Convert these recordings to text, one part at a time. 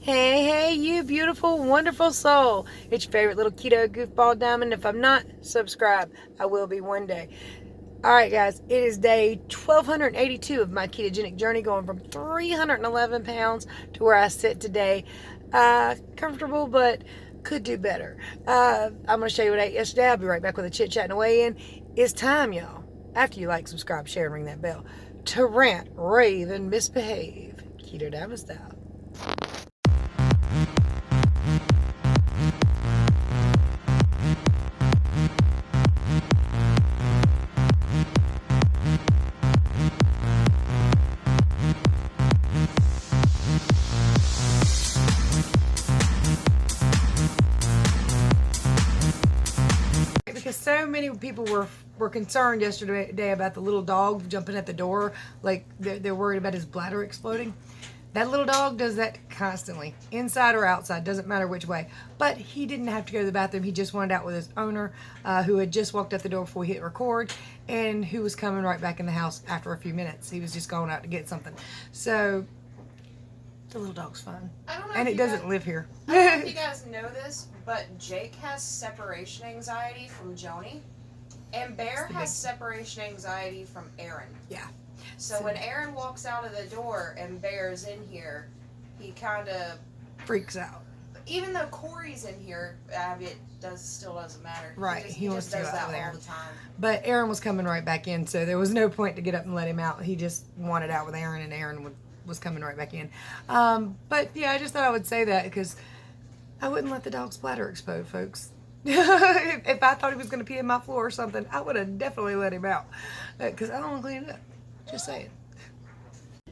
Hey, hey, you beautiful, wonderful soul. It's your favorite little keto goofball diamond. If I'm not subscribed, I will be one day. All right, guys, it is day 1282 of my ketogenic journey, going from 311 pounds to where I sit today. Comfortable, but could do better. I'm going to show you what I ate yesterday. I'll be right back with a chit chat and a weigh in. It's time, y'all, after you like, subscribe, share, and ring that bell, to rant, rave, and misbehave. Keto Diamond style. Because so many people were concerned yesterday about the little dog jumping at the door, like they're worried about his bladder exploding. That little dog does that constantly, inside or outside, doesn't matter which way. But he didn't have to go to the bathroom. He just wanted out with his owner, who had just walked out the door before we hit record, and who was coming right back in the house after a few minutes. He was just going out to get something. So the little dog's fine, I don't know and if it you doesn't guys, live here. I don't know if you guys know this, but Jake has separation anxiety from Joni, and Bear has separation anxiety from Aaron. Yeah. So when Aaron walks out of the door and Bear's in here, he kind of Freaks out. Even though Corey's in here, it still doesn't matter. Right, He wants just to go does out that there all the time. But Aaron was coming right back in, so there was no point to get up and let him out. He just wanted out with Aaron, and Aaron was coming right back in. But yeah, I just thought I would say that because I wouldn't let the dog's bladder explode, folks. If I thought he was going to pee in my floor or something, I would have definitely let him out because I don't want to clean it up. Just saying.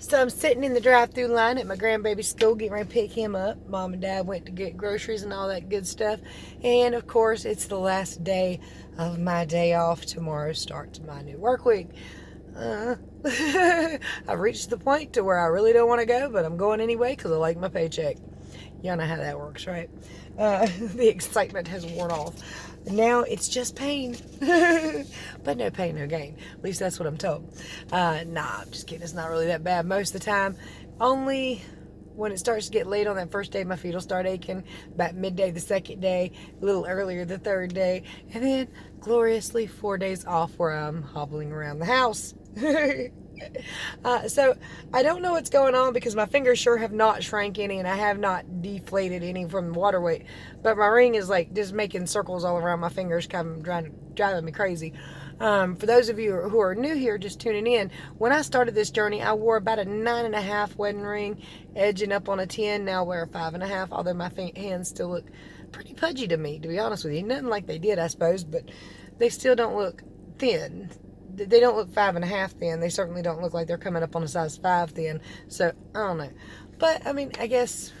So I'm sitting in the drive-through line at my grandbaby's school, getting ready to pick him up. Mom and Dad went to get groceries and all that good stuff. And of course, it's the last day of my day off. Tomorrow starts my new work week. I've reached the point to where I really don't want to go, but I'm going anyway because I like my paycheck. Y'all know how that works, right? The excitement has worn off. Now it's just pain. But no pain, no gain. At least that's what I'm told. Nah, I'm just kidding. It's not really that bad most of the time. Only when it starts to get late on that first day, my feet will start aching. About midday the second day, a little earlier the third day, and then gloriously 4 days off where I'm hobbling around the house. So I don't know what's going on because my fingers sure have not shrank any, and I have not deflated any from the water weight, but my ring is like just making circles all around my fingers, kind of driving me crazy. For those of you who are new here, just tuning in, when I started this journey, I wore about a 9.5 wedding ring, edging up on a 10. Now I wear a 5.5, although my hands still look pretty pudgy to me, to be honest with you. Nothing like they did, I suppose, but they still don't look thin. They don't look 5.5 thin. They certainly don't look like they're coming up on a size 5 thin. So, I don't know. But, I mean, I guess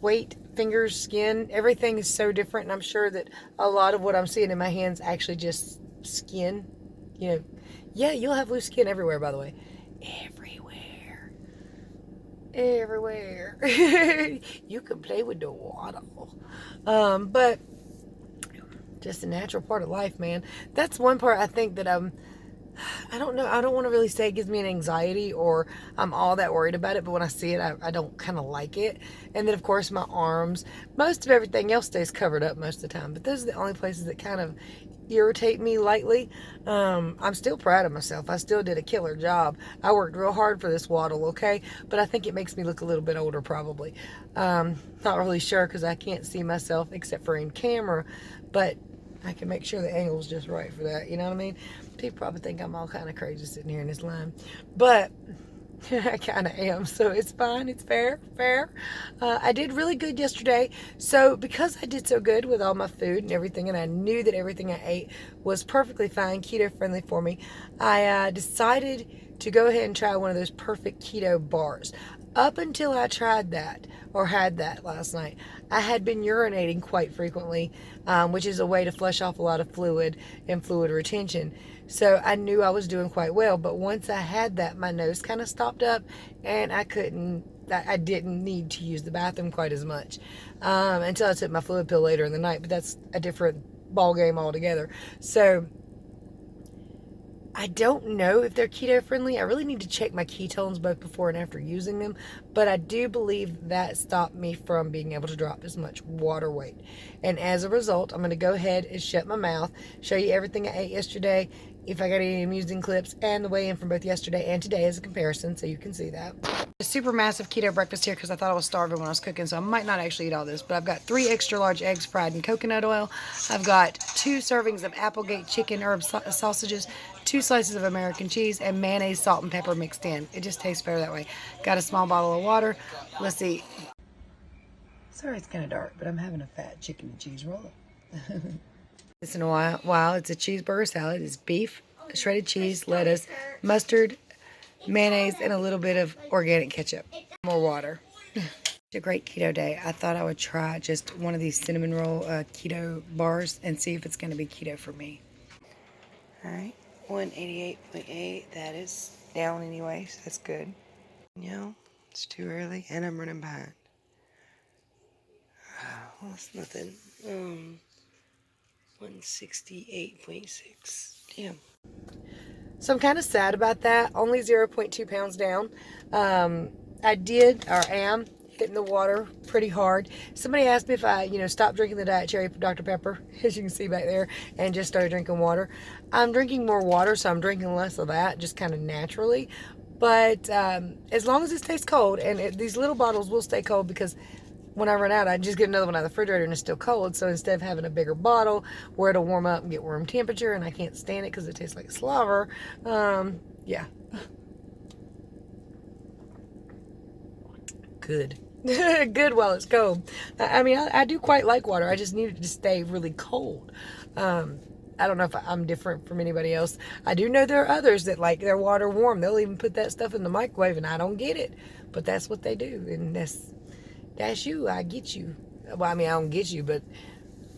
weight, fingers, skin, everything is so different. And I'm sure that a lot of what I'm seeing in my hands actually just skin. You know, yeah, you'll have loose skin everywhere, by the way. Everywhere. Everywhere. You can play with the water. But just a natural part of life, man. That's one part I think that I don't know. I don't want to really say it gives me an anxiety or I'm all that worried about it, but when I see it, I don't kind of like it. And then, of course, my arms. Most of everything else stays covered up most of the time, but those are the only places that kind of irritate me lightly. I'm still proud of myself. I still did a killer job. I worked real hard for this waddle, okay? But I think it makes me look a little bit older, probably. Not really sure because I can't see myself except for in camera, but I can make sure the angle's just right for that. You know what I mean? People probably think I'm all kind of crazy sitting here in this line, but I kind of am, so it's fine. It's fair. I did really good yesterday. So because I did so good with all my food and everything, and I knew that everything I ate was perfectly fine, keto friendly for me, I decided to go ahead and try one of those perfect keto bars. Up until I tried that or had that last night, I had been urinating quite frequently, which is a way to flush off a lot of fluid and fluid retention. So I knew I was doing quite well, but once I had that, my nose kind of stopped up and I didn't need to use the bathroom quite as much until I took my fluid pill later in the night, but that's a different ball game altogether. So I don't know if they're keto friendly. I really need to check my ketones both before and after using them, but I do believe that stopped me from being able to drop as much water weight. And as a result, I'm going to go ahead and shut my mouth, show you everything I ate yesterday, if I got any amusing clips, and the weigh-in from both yesterday and today as a comparison, so you can see that. A super massive keto breakfast here because I thought I was starving when I was cooking, so I might not actually eat all this, but I've got 3 extra large eggs fried in coconut oil. I've got 2 servings of Applegate chicken herb sausages, 2 slices of American cheese, and mayonnaise, salt, and pepper mixed in. It just tastes better that way. Got a small bottle of water. Let's see. Sorry it's kind of dark, but I'm having a fat chicken and cheese roll. This in a while. It's a cheeseburger salad. It's beef, shredded cheese, lettuce, mustard, mayonnaise, and a little bit of organic ketchup. More water. It's a great keto day. I thought I would try just one of these cinnamon roll keto bars and see if it's going to be keto for me. All right, 188.8. That is down anyway, so that's good. No, it's too early, and I'm running behind. Well, that's nothing. 168.6. Damn. So I'm kind of sad about that. Only 0.2 pounds down. I am hitting the water pretty hard. Somebody asked me if I, stopped drinking the Diet Cherry Dr. Pepper, as you can see back there, and just started drinking water. I'm drinking more water, so I'm drinking less of that, just kind of naturally. But as long as it stays cold, and these little bottles will stay cold because when I run out, I just get another one out of the refrigerator and it's still cold. So instead of having a bigger bottle where it'll warm up and get room temperature, and I can't stand it because it tastes like slobber, yeah. Good. Good while it's cold. I mean, I do quite like water. I just need it to stay really cold. I don't know if I'm different from anybody else. I do know there are others that like their water warm. They'll even put that stuff in the microwave, and I don't get it. But that's what they do, and that's you. I get you. Well, I mean, I don't get you, but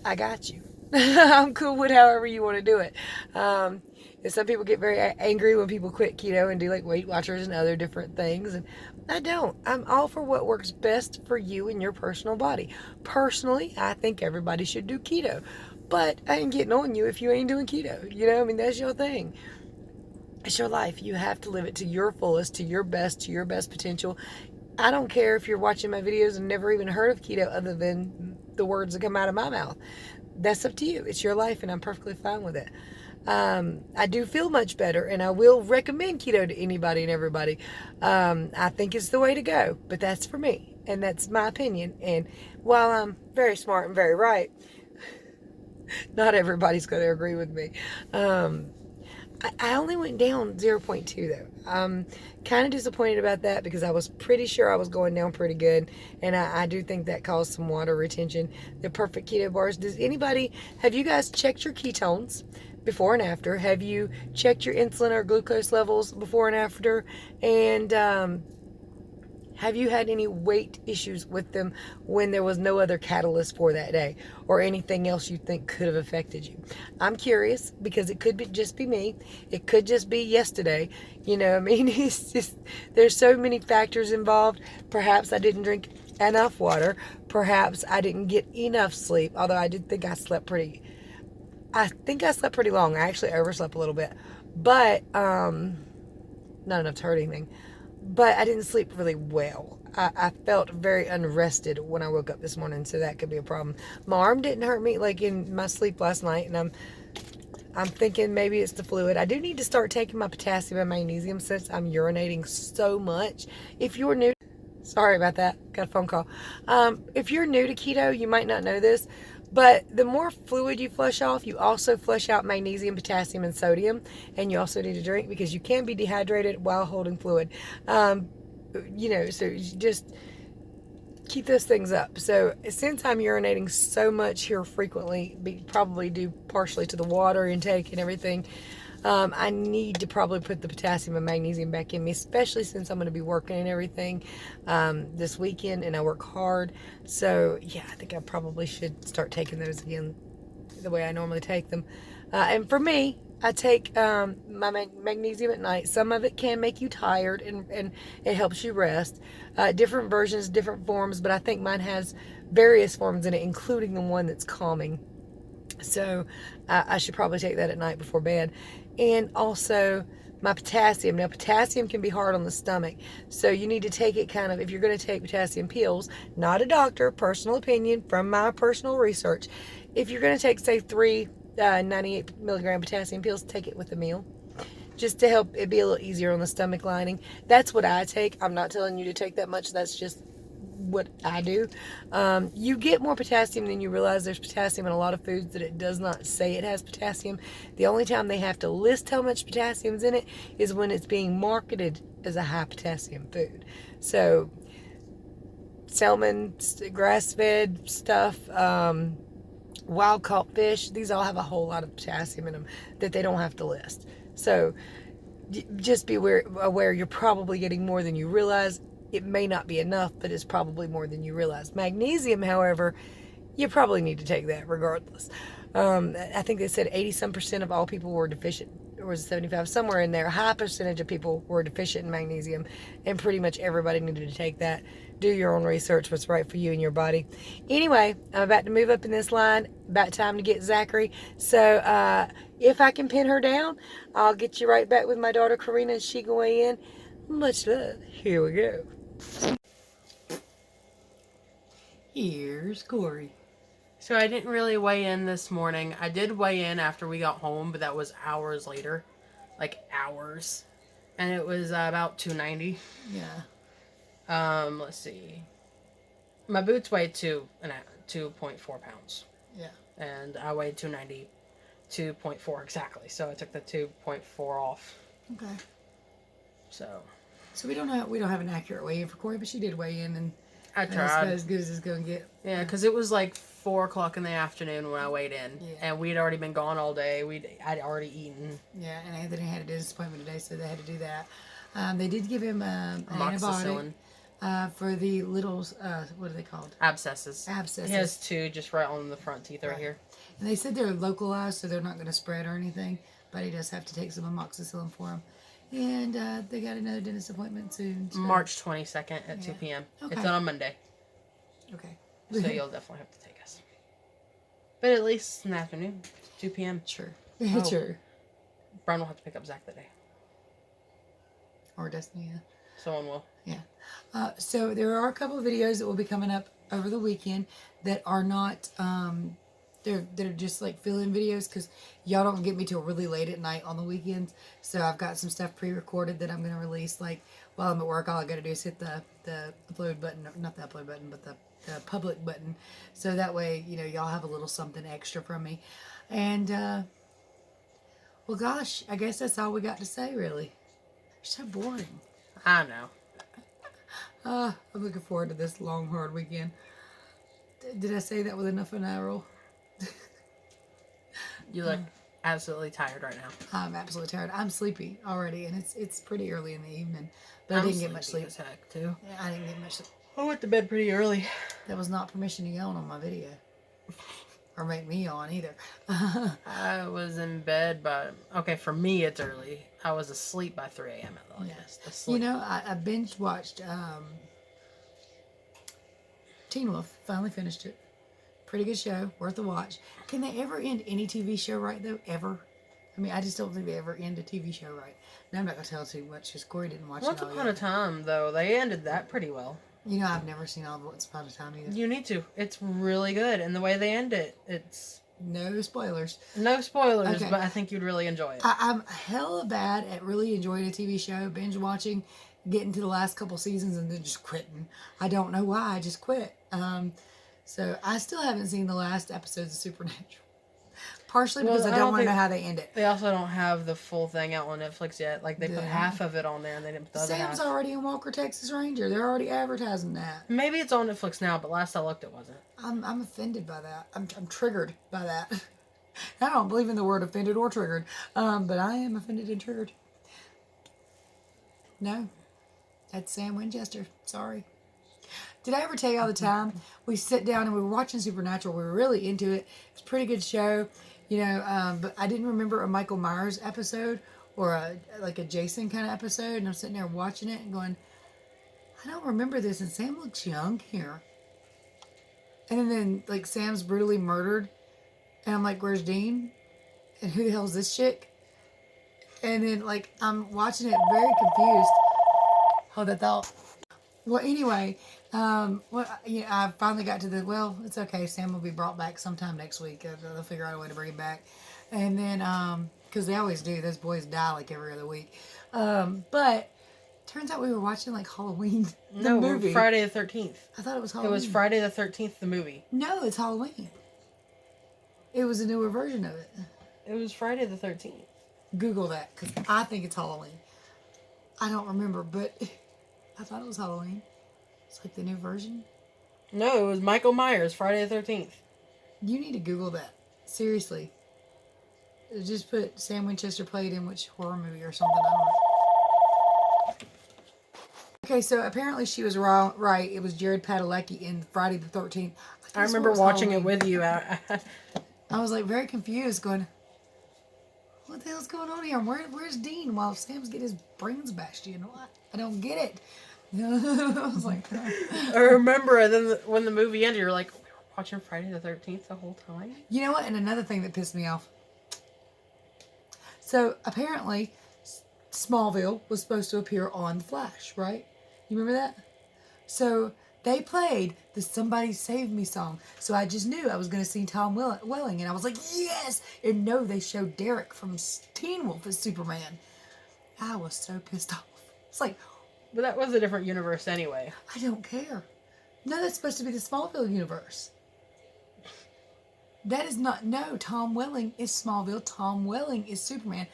I got you. I'm cool with however you want to do it. And some people get very angry when people quit keto and do like Weight Watchers and other different things. And I don't. I'm all for what works best for you and your personal body. Personally, I think everybody should do keto. But I ain't getting on you if you ain't doing keto. I mean, that's your thing. It's your life. You have to live it to your fullest, to your best potential. I don't care if you're watching my videos and never even heard of keto other than the words that come out of my mouth. That's up to you. It's your life, and I'm perfectly fine with it. I do feel much better, and I will recommend keto to anybody and everybody. I think it's the way to go, but that's for me, and that's my opinion. And while I'm very smart and very right, not everybody's going to agree with me. I only went down 0.2 though. I'm kind of disappointed about that because I was pretty sure I was going down pretty good, and I do think that caused some water retention. The perfect keto bars. Have you guys checked your ketones before and after? Have you checked your insulin or glucose levels before and after? And have you had any weight issues with them when there was no other catalyst for that day or anything else you think could have affected you? I'm curious because it could just be me. It could just be yesterday. I mean, it's just, there's so many factors involved. Perhaps I didn't drink enough water. Perhaps I didn't get enough sleep, although I did think I slept pretty long. I actually overslept a little bit, but not enough to hurt anything. But I didn't sleep really well. I felt very unrested when I woke up this morning, so that could be a problem. My arm didn't hurt me like in my sleep last night, and I'm thinking maybe it's the fluid. I do need to start taking my potassium and magnesium since I'm urinating so much. If you're new, sorry about that, got a phone call. If you're new to keto, you might not know this, but the more fluid you flush off, you also flush out magnesium, potassium, and sodium. And you also need to drink because you can be dehydrated while holding fluid. So just keep those things up. So since I'm urinating so much here frequently, probably due partially to the water intake and everything, I need to probably put the potassium and magnesium back in me, especially since I'm going to be working and everything this weekend, and I work hard. So yeah, I think I probably should start taking those again the way I normally take them. And for me, I take my magnesium at night. Some of it can make you tired, and it helps you rest. Different versions, different forms, but I think mine has various forms in it, including the one that's calming. So I should probably take that at night before bed. and also my potassium. Now, potassium can be hard on the stomach, so you need to take it kind of, if you're going to take potassium pills, not a doctor, personal opinion from my personal research. If you're going to take, say, 98 milligram potassium pills, take it with a meal, just to help it be a little easier on the stomach lining. That's what I take. I'm not telling you to take that much. That's just what I do. You get more potassium than you realize. There's potassium in a lot of foods that it does not say it has potassium. The only time they have to list how much potassium's in it is when it's being marketed as a high potassium food. So salmon, grass-fed stuff, wild caught fish, these all have a whole lot of potassium in them that they don't have to list. So just be aware you're probably getting more than you realize. It may not be enough, but it's probably more than you realize. Magnesium, however, you probably need to take that regardless. I think they said 80% of all people were deficient, or was it 75, somewhere in there. A high percentage of people were deficient in magnesium, and pretty much everybody needed to take that. Do your own research, what's right for you and your body. Anyway, I'm about to move up in this line. About time to get Zachary. So if I can pin her down, I'll get you right back with my daughter Karina, and she can weigh in. Much love. Here we go. Here's Corey. So I didn't really weigh in this morning. I did weigh in after we got home, but that was hours later. Like hours. And it was about 290. Yeah. Let's see. My boots weighed 2.4 pounds. Yeah. And I weighed 290, 2.4 exactly. So I took the 2.4 off. Okay. So we don't have an accurate weigh-in for Corey, but she did weigh in, and I that's tried. about as good as it's going to get. Yeah, because it was like 4 o'clock in the afternoon when I weighed in. Yeah. And we'd already been gone all day. I'd already eaten. Yeah, and Anthony had a dentist appointment today, so they had to do that. They did give him an antibiotic for the little, what are they called? Abscesses. Abscesses. He has 2 just right on the front teeth right here. And they said they're localized, so they're not going to spread or anything, but he does have to take some amoxicillin for him. And they got another dentist appointment soon. So. March 22nd at 2 p.m. Okay. It's on a Monday. Okay. So you'll definitely have to take us. But at least in the afternoon, 2 p.m. Sure. Oh. Sure. Brian will have to pick up Zach that day. Or Destiny, yeah. Someone will. Yeah. So there are a couple of videos that will be coming up over the weekend that are not, they're just like fill-in videos because y'all don't get me till really late at night on the weekends. So I've got some stuff pre-recorded that I'm going to release. Like while I'm at work, all I got to do is hit the upload button, not the upload button, but the public button. So that way, y'all have a little something extra from me. And, well, gosh, I guess that's all we got to say, really. So boring. I know. I'm looking forward to this long, hard weekend. Did I say that with enough of an eye roll? You look absolutely tired right now. I'm absolutely tired. I'm sleepy already, and it's pretty early in the evening. But I didn't get much sleep. As heck, too. Yeah, I didn't get much sleep. I went to bed pretty early. That was not permission to yawn on my video. Or make me yawn either. I was in bed by... Okay, for me it's early. I was asleep by 3 a.m. at the latest. Asleep. I binge watched Teen Wolf. Finally finished it. Pretty good show. Worth a watch. Can they ever end any TV show right, though? Ever? I mean, I just don't think they ever end a TV show right. Now, I'm not going to tell too much because Corey didn't watch Once it all Upon yet. a Time, though, they ended that pretty well. I've never seen all of Once Upon a Time either. You need to. It's really good. And the way they end it, it's... No spoilers. No spoilers, Okay. but I think you'd really enjoy it. I'm hella bad at really enjoying a TV show, binge watching, getting to the last couple seasons, and then just quitting. I don't know why. I just quit. So I still haven't seen the last episodes of Supernatural. Partially because I don't want to know how they end it. They also don't have the full thing out on Netflix yet. Like, they put half of it on there, and they didn't put the other half. Sam's already in Walker, Texas Ranger. They're already advertising that. Maybe it's on Netflix now, but last I looked, it wasn't. I'm offended by that. I'm triggered by that. I don't believe in the word offended or triggered. But I am offended and triggered. No. That's Sam Winchester. Sorry. Did I ever tell you all the time? We sit down and we were watching Supernatural. We were really into it. It's a pretty good show. But I didn't remember a Michael Myers episode or a Jason kind of episode. And I'm sitting there watching it and going, I don't remember this. And Sam looks young here. And then like Sam's brutally murdered. And I'm like, where's Dean? And who the hell is this chick? And then, like, I'm watching it very confused. Hold that thought. Well, anyway, I finally got to it's okay. Sam will be brought back sometime next week. They'll figure out a way to bring him back. And then, because they always do. Those boys die like every other week. But turns out we were watching, like, Halloween, the movie. Friday the 13th. I thought it was Halloween. It was Friday the 13th, the movie. No, it's Halloween. It was a newer version of it. It was Friday the 13th. Google that, because I think it's Halloween. I don't remember, but I thought it was Halloween. It's like the new version. No, it was Michael Myers, Friday the 13th. You need to Google that. Seriously. Just put Sam Winchester played in which horror movie or something. I don't know. Okay, so apparently she was wrong. Right, it was Jared Padalecki in Friday the 13th. I remember watching it with you. I was like very confused, going, what the hell's going on here? Where's Dean while Sam's getting his brains bashed in? What? I don't get it. I was like, I remember, and then when the movie ended, you're like, we were watching Friday the 13th the whole time? You know what? And another thing that pissed me off. So, apparently, Smallville was supposed to appear on The Flash, right? You remember that? So, they played the Somebody Save Me song. So, I just knew I was going to see Tom Welling. And I was like, yes! And no, they showed Derek from Teen Wolf as Superman. I was so pissed off. It's like... But that was a different universe anyway. I don't care. No, that's supposed to be the Smallville universe. That is not... No, Tom Welling is Smallville. Tom Welling is Superman.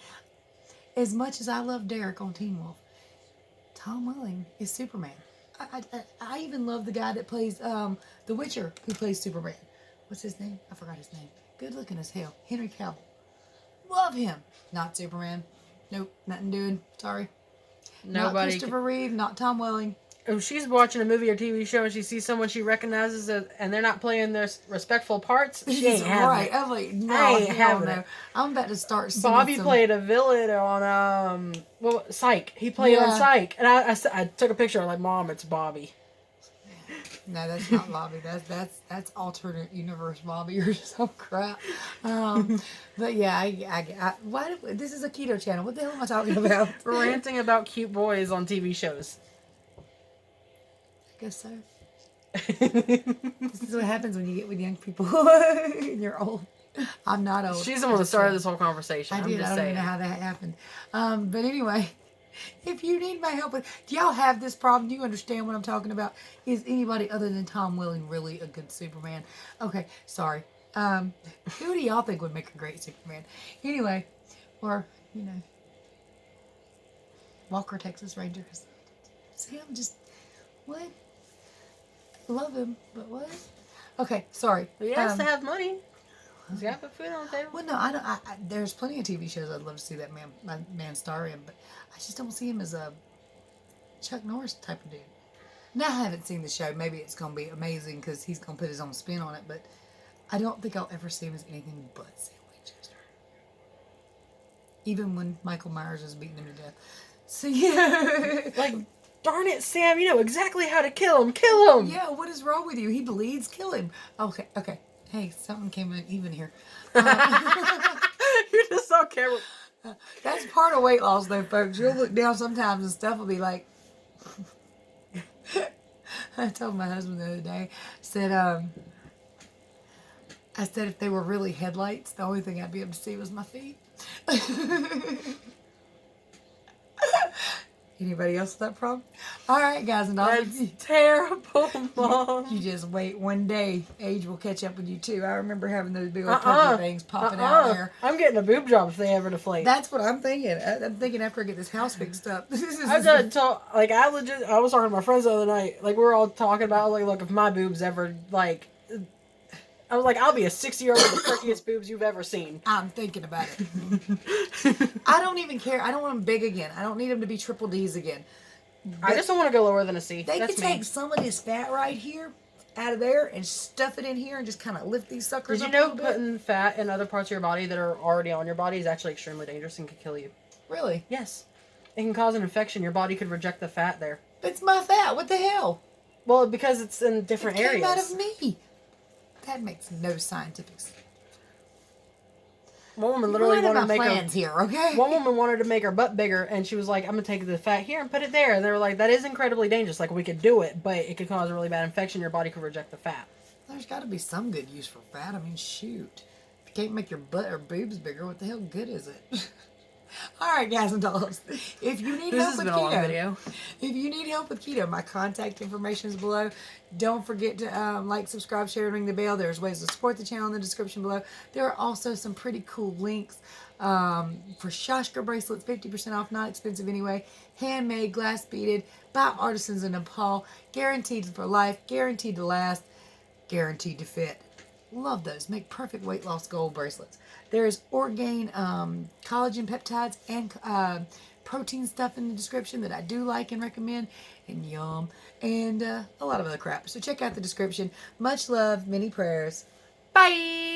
As much as I love Derek on Teen Wolf, Tom Welling is Superman. I even love the guy that plays The Witcher, who plays Superman. What's his name? I forgot his name. Good looking as hell. Henry Cavill. Love him. Not Superman. Nope, nothing doing. Sorry. Nobody. Not Christopher Reeve, not Tom Welling. If she's watching a movie or TV show and she sees someone she recognizes and they're not playing their respectful parts, she ain't having right. it. I'm like, no, I ain't having no. it. I'm about to start singing Bobby played a villain on Psych. He played on Psych, and I took a picture. I'm like, Mom, it's Bobby. No, that's not Bobby. That's alternate universe Bobby or some crap. But yeah, this is a keto channel. What the hell am I talking about? We're ranting about cute boys on TV shows. I guess so. This is what happens when you get with young people and you're old. I'm not old. She's the one that started this whole conversation. I don't even know how that happened. But anyway, if you need my help do y'all have this problem? Do you understand what I'm talking about? Is anybody other than Tom Welling really a good Superman? Okay, sorry. Who do y'all think would make a great Superman? Anyway, or, Walker, Texas Ranger. Sam, just, what? Love him, but what? Okay, sorry. He has to have money. He's got to put food on the table. Well, no, I don't. There's plenty of TV shows I'd love to see that man star in, but I just don't see him as a Chuck Norris type of dude. Now, I haven't seen the show. Maybe it's going to be amazing because he's going to put his own spin on it, but I don't think I'll ever see him as anything but Sam Winchester. Even when Michael Myers is beating him to death. So, yeah. Like, darn it, Sam, you know exactly how to kill him. Kill him! Yeah, what is wrong with you? He bleeds. Kill him. Okay. Hey, something came in even here. You're just on camera. That's part of weight loss, though, folks. You'll look down sometimes and stuff will be like... I told my husband the other day, I said if they were really headlights, the only thing I'd be able to see was my feet. Anybody else with that problem? All right, guys, and That's terrible, Mom. You just wait. One day, age will catch up with you too. I remember having those big old purple things popping out there. I'm getting a boob job if they ever deflate. That's what I'm thinking. I'm thinking after I get this house fixed up. I've done I was talking to my friends the other night. Like, we were all talking about, like, look, if my boobs ever, like, I was like, I'll be a 60-year-old with the prettiest boobs you've ever seen. I'm thinking about it. I don't even care. I don't want them big again. I don't need them to be triple D's again. But I just don't want to go lower than a C. They could take some of this fat right here out of there and stuff it in here and just kind of lift these suckers up. Did you know putting fat in other parts of your body that are already on your body is actually extremely dangerous and could kill you? Really? Yes. It can cause an infection. Your body could reject the fat there. It's my fat. What the hell? Well, because it's in different areas. It came out of me. That makes no scientific sense. One woman literally What are wanted my to make her. plans here, okay? One woman wanted to make her butt bigger, and she was like, "I'm gonna take the fat here and put it there." And they were like, "That is incredibly dangerous. Like, we could do it, but it could cause a really bad infection. Your body could reject the fat." There's got to be some good use for fat. I mean, shoot. If you can't make your butt or boobs bigger, what the hell good is it? All right, guys and dolls. If you need This help has with been a long keto, video. if you need help with keto, my contact information is below. Don't forget to like, subscribe, share, and ring the bell. There's ways to support the channel in the description below. There are also some pretty cool links for Shashka bracelets, 50% off, not expensive anyway. Handmade, glass beaded, by artisans in Nepal. Guaranteed for life, guaranteed to last, guaranteed to fit. Love those. Make perfect weight loss gold bracelets. There's ORGAIN collagen peptides and protein stuff in the description that I do like and recommend. And yum. And a lot of other crap. So check out the description. Much love. Many prayers. Bye.